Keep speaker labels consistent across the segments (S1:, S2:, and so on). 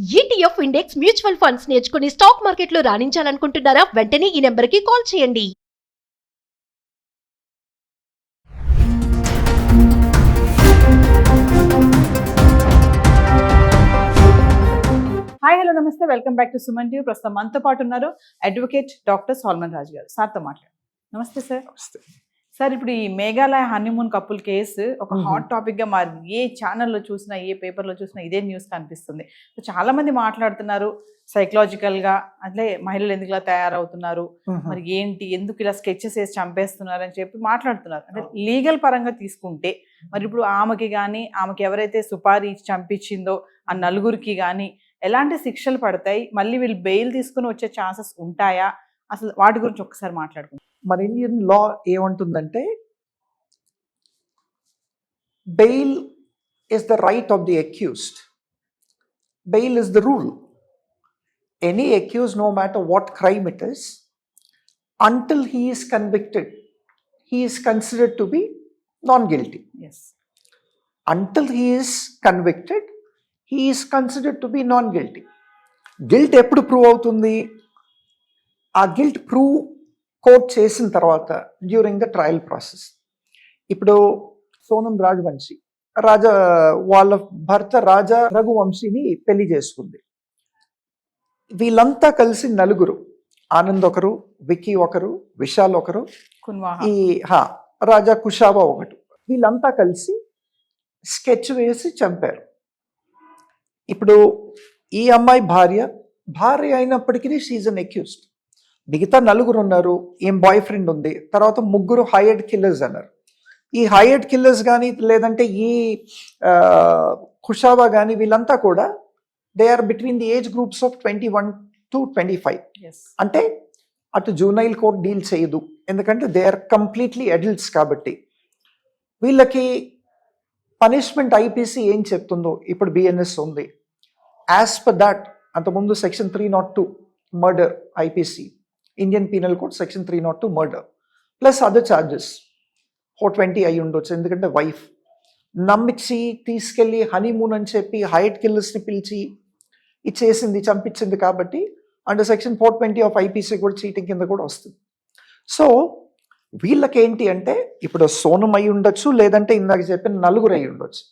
S1: ETF index mutual funds నేర్చుకుని stock మార్కెట్లో రాణించాలనుకుంటున్నారా? వెంటనే ఈ నెంబర్కి కాల్ చేయండి.
S2: హాయ్ హలో నమస్తే, welcome back to Suman TV. ప్రస్తుతం మనతో పాటు ఉన్నారు అడ్వకేట్ డాక్టర్ సాల్మన్ రాజు గారు. సార్తో మాట్లాడు. నమస్తే సార్. సార్, ఇప్పుడు ఈ మేఘాలయ హనీమూన్ కపుల్ కేసు ఒక హాట్ టాపిక్ గా మారింది. ఏ ఛానల్లో చూసినా, ఏ పేపర్లో చూసినా ఇదే న్యూస్ కనిపిస్తుంది. చాలా మంది మాట్లాడుతున్నారు సైకలాజికల్ గా, అంటే మహిళలు ఎందుకు ఇలా తయారవుతున్నారు, మరి ఏంటి, ఎందుకు ఇలా స్కెచెస్ వేసి చంపేస్తున్నారు అని చెప్పి మాట్లాడుతున్నారు. అంటే లీగల్ పరంగా తీసుకుంటే మరి ఇప్పుడు ఆమెకి కానీ, ఆమెకి ఎవరైతే సుపారీ చంపించిందో ఆ నలుగురికి కానీ ఎలాంటి శిక్షలు పడతాయి, మళ్ళీ వీళ్ళు బెయిల్ తీసుకుని వచ్చే ఛాన్సెస్ ఉంటాయా, అసలు వాటి గురించి ఒకసారి మాట్లాడుకుంటాం.
S3: మన ఇండియన్ లా ఏమంటుందంటే, bail is the right of the accused, bail is the rule. Any accuse, no matter what crime it is, until he is convicted, he is considered to be non-guilty.
S2: Yes.
S3: Until he is convicted, he is considered to be non-guilty. Guilt ఎప్పుడు prove అవుతుంది? ఆ guilt prove court చేసిన తర్వాత during the trial process. ఇప్పుడు సోనం రాజవంశీ వాళ్ళ భర్త రాజా రఘువంశీని పెళ్లి చేసుకుంది. వీళ్ళంతా కలిసి నలుగురు, ఆనంద్ ఒకరు, విక్కీ ఒకరు, విశాల్ ఒకరు, ఈ రాజా కుషావా ఒకటి, వీళ్ళంతా కలిసి స్కెచ్ వేసి చంపారు. ఇప్పుడు ఈ అమ్మాయి భార్య అయినప్పటికీ షీజ్ అన్ అక్యూజ్డ్. మిగతా నలుగురు ఉన్నారు, ఏం బాయ్ ఫ్రెండ్ ఉంది, తర్వాత ముగ్గురు హైయర్డ్ కిల్లర్స్ అన్నారు. ఈ హైయర్డ్ కిల్లర్స్ కానీ లేదంటే ఈ ఖుషావా కానీ వీళ్ళంతా కూడా they are between the age groups of 21 to 25. అంటే అటు జూనైల్ కోర్ట్ డీల్ చేయదు, ఎందుకంటే దే ఆర్ కంప్లీట్లీ అడల్ట్స్. కాబట్టి వీళ్ళకి పనిష్మెంట్ ఐపీసీ ఏం చెప్తుందో ఇప్పుడు బిఎన్ఎస్ ఉంది. యాజ్ పర్ దాట్, అంతకుముందు section 302 murder IPC, Indian penal code section 302 murder plus other charges 420 అయి ఉండొచ్చు. ఎందుకంటే వైఫ్ నమ్మించి తీసుకెళ్ళి హనీమూన్ అని చెప్పి హైట్ కిల్లర్స్ని పిలిచి ఇచ్చేసింది, చంపించింది. కాబట్టి అండర్ సెక్షన్ 420 ఆఫ్ ఐపీసీ కూడా చీటింగ్ కింద కూడా వస్తుంది. సో వీళ్ళకేంటి అంటే, ఇప్పుడు సోనం అయి ఉండొచ్చు, లేదంటే ఇందాక చెప్పిన నలుగురు అయి ఉండొచ్చు.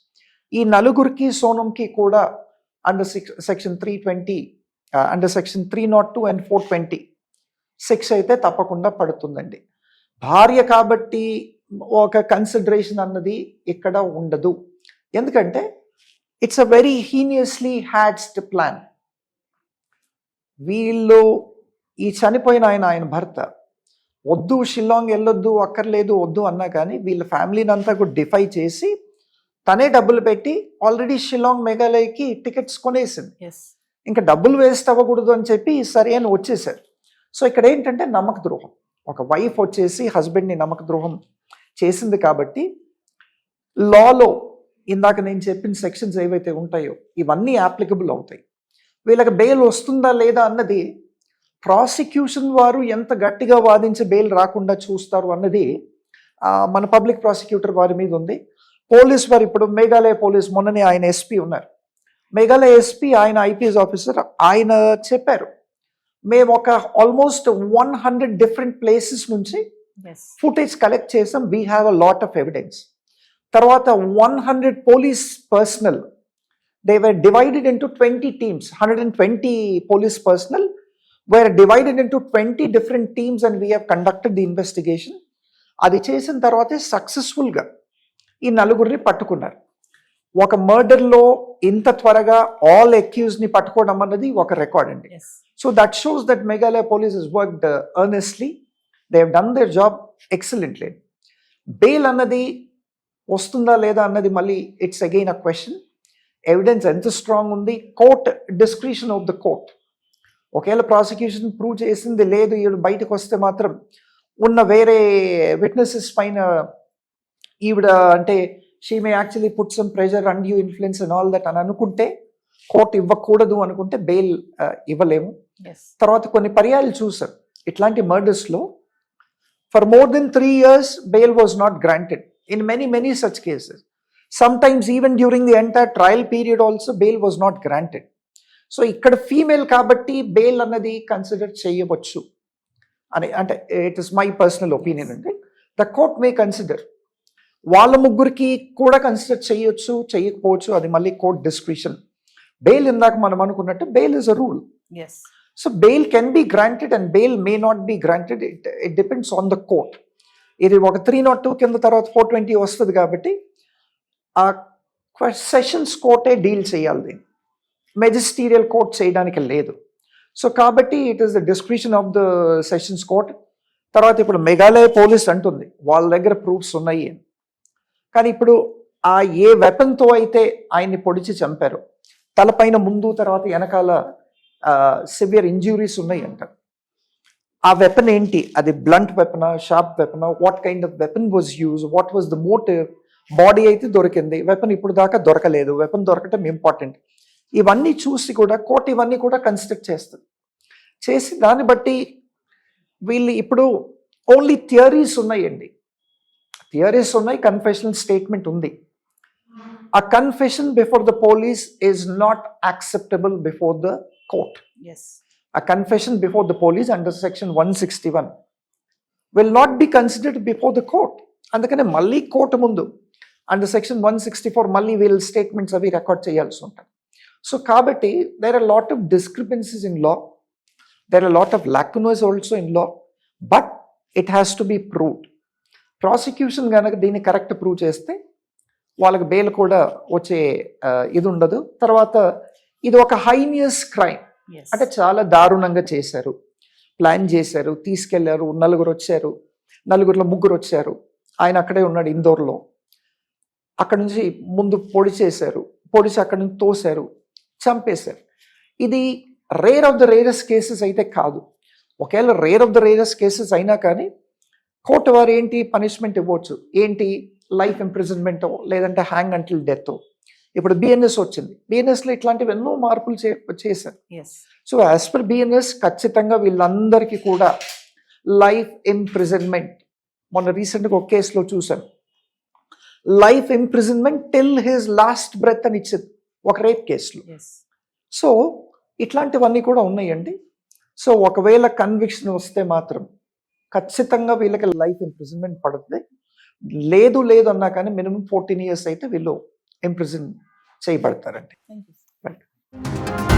S3: ఈ నలుగురికి సోనంకి కూడా under section 320 under section 302 and 420 శిక్ష అయితే తప్పకుండా పడుతుందండి. భార్య కాబట్టి ఒక కన్సిడరేషన్ అన్నది ఇక్కడ ఉండదు. ఎందుకంటే ఇట్స్ అ వెరీ హీనియస్లీ హ్యాడ్స్డ్ ప్లాన్. వీళ్ళు ఈ చనిపోయిన ఆయన భర్త వద్దు, షిల్లాంగ్ వెళ్ళొద్దు, అక్కర్లేదు, వద్దు అన్నా కానీ వీళ్ళ ఫ్యామిలీని అంతా కూడా డిఫై చేసి తనే డబ్బులు పెట్టి ఆల్రెడీ షిల్లాంగ్ మేఘాలయకి టికెట్స్ కొనేసింది. ఇంకా డబ్బులు వేస్ట్ అవ్వకూడదు అని చెప్పి సరే అని వచ్చేసారు. సో ఇక్కడ ఏంటంటే నమ్మక ద్రోహం. ఒక వైఫ్ వచ్చేసి హస్బెండ్ని నమ్మక ద్రోహం చేసింది. కాబట్టి లాలో ఇందాక నేను చెప్పిన సెక్షన్స్ ఏవైతే ఉంటాయో ఇవన్నీ అప్లికబుల్ అవుతాయి. వీళ్ళకి బెయిల్ వస్తుందా లేదా అన్నది ప్రాసిక్యూషన్ వారు ఎంత గట్టిగా వాదించి బెయిల్ రాకుండా చూస్తారు అన్నది మన పబ్లిక్ ప్రాసిక్యూటర్ వారి మీద ఉంది. పోలీస్ వారు, ఇప్పుడు మేఘాలయ పోలీస్, మొన్ననే ఆయన ఎస్పీ ఉన్నారు, మేఘాలయ ఎస్పీ, ఆయన ఐపీఎస్ ఆఫీసర్, ఆయన చెప్పారు, మేము ఒక ఆల్మోస్ట్ 100 డిఫరెంట్ ప్లేసెస్ నుంచి ఫుటేజ్ కలెక్ట్ చేసాం, we have a lot of evidence. తర్వాత 100 police personnel, they were divided into 20 teams. 120 police personnel were divided into 20 different teams and we have conducted the investigation. అది చేసిన తర్వాతే సక్సెస్ఫుల్గా ఈ నలుగురిని పట్టుకున్నారు. ఒక మర్డర్లో ఇంత త్వరగా ఆల్ అక్యూజ్ని పట్టుకోవడం అన్నది ఒక రికార్డ్ అండి. So that shows that Meghalaya police has worked earnestly, they have done their job excellently. Bail అన్నది వస్తుందా లేదా అన్నది మళ్ళీ it's again a question. Evidence ఎంత స్ట్రాంగ్ ఉంది, court discretion of the court. ఒకవేళ ప్రాసిక్యూషన్ ప్రూవ్ చేసింది లేదు, ఈవిడ బయటకు వస్తే మాత్రం ఉన్న వేరే విట్నెసెస్ పైన ఈవిడ అంటే she may actually put some pressure, undue influence and all that అని అనుకుంటే, కోర్టు ఇవ్వకూడదు అనుకుంటే బెయిల్ ఇవ్వలేము. తర్వాత కొన్ని పర్యాలు చూసాం ఇట్లాంటి మర్డర్స్లో, for more than 3 years bail was not granted in many such cases. Sometimes even during the entire trial period also bail was not granted. So ఇక్కడ ఫీమేల్ కాబట్టి బెయిల్ అన్నది కన్సిడర్ చేయవచ్చు అని, అంటే it is my personal opinion అండి. The court may consider. వాళ్ళ ముగ్గురికి కూడా కన్సిడర్ చేయొచ్చు, చేయకపోవచ్చు, అది మళ్ళీ కోర్ట్ డిస్క్రిషన్. బెయిల్ ఇందాక మనం అనుకున్నట్టు bail is a rule.
S2: Yes.
S3: So bail can be granted and bail may not be granted. It depends on the court. ఇది ఒక 302 కింద తర్వాత 420 వస్తుంది కాబట్టి ఆ సెషన్స్ కోర్టే డీల్ చేయాలి, దీన్ని మెజిస్టీరియల్ కోర్ట్ చేయడానికి లేదు. సో కాబట్టి it is the discretion of the sessions court. తర్వాత ఇప్పుడు మేఘాలయ పోలీస్ అంటుంది వాళ్ళ దగ్గర ప్రూఫ్స్ ఉన్నాయి అని. కానీ ఇప్పుడు ఆ ఏ వెపన్తో అయితే ఆయన్ని పొడిచి చంపారు, తలపైన ముందు తర్వాత వెనకాల సివియర్ ఇంజ్యూరీస్ ఉన్నాయి అంట. ఆ వెపన్ ఏంటి, అది బ్లంట్ వెపనా, షార్ప్ వెపనా, what kind of weapon was use, what was the motive. Body అయితే దొరికింది, వెపన్ ఇప్పుడు దాకా దొరకలేదు, వెపన్ దొరకటం ఇంపార్టెంట్. ఇవన్నీ చూసి కూడా కోర్టు ఇవన్నీ కూడా కన్సిడర్ చేస్తుంది. చేసి దాన్ని బట్టి వీళ్ళు ఇప్పుడు ఓన్లీ థియరీస్ ఉన్నాయండి, థియరీస్ ఉన్నాయి, కన్ఫెషనల్ స్టేట్మెంట్ ఉంది. ఆ confession before the police is not acceptable before the court.
S2: Yes.
S3: A confession before the police under section 161 will not be considered before the court. అందుకనే మళ్ళీ కోర్టు ముందు under section 164 మళ్ళీ వీళ్ళ statements అవి record చేయాల్సి ఉంటుంది. సో కాబట్టి there are lot of discrepancies in law, there are lot of lacunas also in law, but it has to be proved. Prosecution కనుక దీన్ని కరెక్ట్ ప్రూవ్ చేస్తే వాళ్ళకి బెయిల్ కూడా వచ్చే ఇది ఉండదు. తర్వాత ఇది ఒక హైనియస్ క్రైమ్,
S2: Yes.
S3: అంటే చాలా దారుణంగా చేశారు, ప్లాన్ చేశారు, తీసుకెళ్లారు, నలుగురు వచ్చారు, నలుగురిలో ముగ్గురు వచ్చారు, ఆయన అక్కడే ఉన్నాడు ఇందోర్లో, అక్కడ నుంచి ముందు పొడి చేశారు, పొడిచి అక్కడి నుంచి తోశారు, చంపేశారు. ఇది rare of the rarest cases అయితే కాదు. ఒకవేళ rare of the rarest cases అయినా కానీ కోర్టు వారు ఏంటి పనిష్మెంట్ ఇవ్వచ్చు, ఏంటి లైఫ్ ఇంప్రిజన్మెంటో లేదంటే హ్యాంగ్ అంటిల్ డెత్. ఇప్పుడు బిఎన్ఎస్ వచ్చింది, బిఎన్ఎస్లో ఇట్లాంటివి ఎన్నో మార్పులు చేశారు.
S2: Yes.
S3: So as per BNS ఖచ్చితంగా వీళ్ళందరికీ కూడా లైఫ్ ఇంప్రిజన్మెంట్. మొన్న రీసెంట్గా ఒక కేసులో చూశాను, life imprisonment till his last breath అని ఇచ్చింది ఒక రేప్ కేసులో.
S2: ఎస్.
S3: సో ఇట్లాంటివన్నీ కూడా ఉన్నాయండి. సో ఒకవేళ కన్విక్షన్ వస్తే మాత్రం ఖచ్చితంగా వీళ్ళకి లైఫ్ ఇంప్రిజన్మెంట్ పడుతుంది. లేదు లేదు అన్నా కానీ మినిమం 14 years అయితే వీళ్ళు ఇంప్రిజన్ చేయబడతారండి.
S2: Thank you.
S3: రైట్.